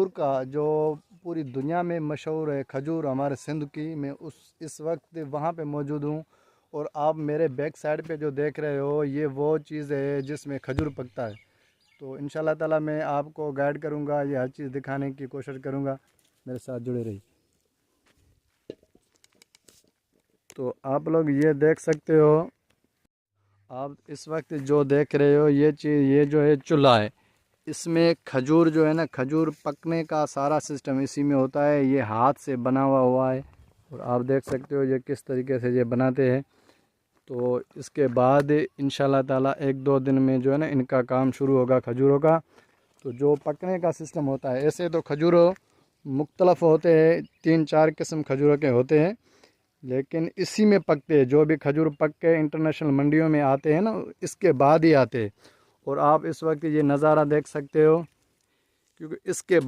खजूर का जो पूरी दुनिया में मशहूर है खजूर हमारे सिंध की, मैं इस वक्त वहाँ पे मौजूद हूँ। और आप मेरे बैक साइड पे जो देख रहे हो ये वो चीज़ है जिसमें खजूर पकता है। तो इंशाल्लाह ताला मैं आपको गाइड करूँगा, ये हर चीज़ दिखाने की कोशिश करूँगा। मेरे साथ जुड़े रहिए। तो आप लोग ये देख सकते हो, आप इस वक्त जो देख रहे हो ये चीज़, ये जो है चूल्हा है, इसमें खजूर जो है ना, खजूर पकने का सारा सिस्टम इसी में होता है। ये हाथ से बना हुआ है और आप देख सकते हो ये किस तरीके से ये बनाते हैं। तो इसके बाद इंशाल्लाह ताला 1-2 दिन में जो है ना इनका काम शुरू होगा खजूरों का। तो जो पकने का सिस्टम होता है, ऐसे तो खजूरों मुख्तलफ होते हैं, 3-4 किस्म खजूरों के होते हैं, लेकिन इसी में पकते हैं। जो भी खजूर पक के इंटरनेशनल मंडियों में आते हैं ना, इसके बाद ही आते हैं। और आप इस वक्त ये नज़ारा देख सकते हो, क्योंकि इसके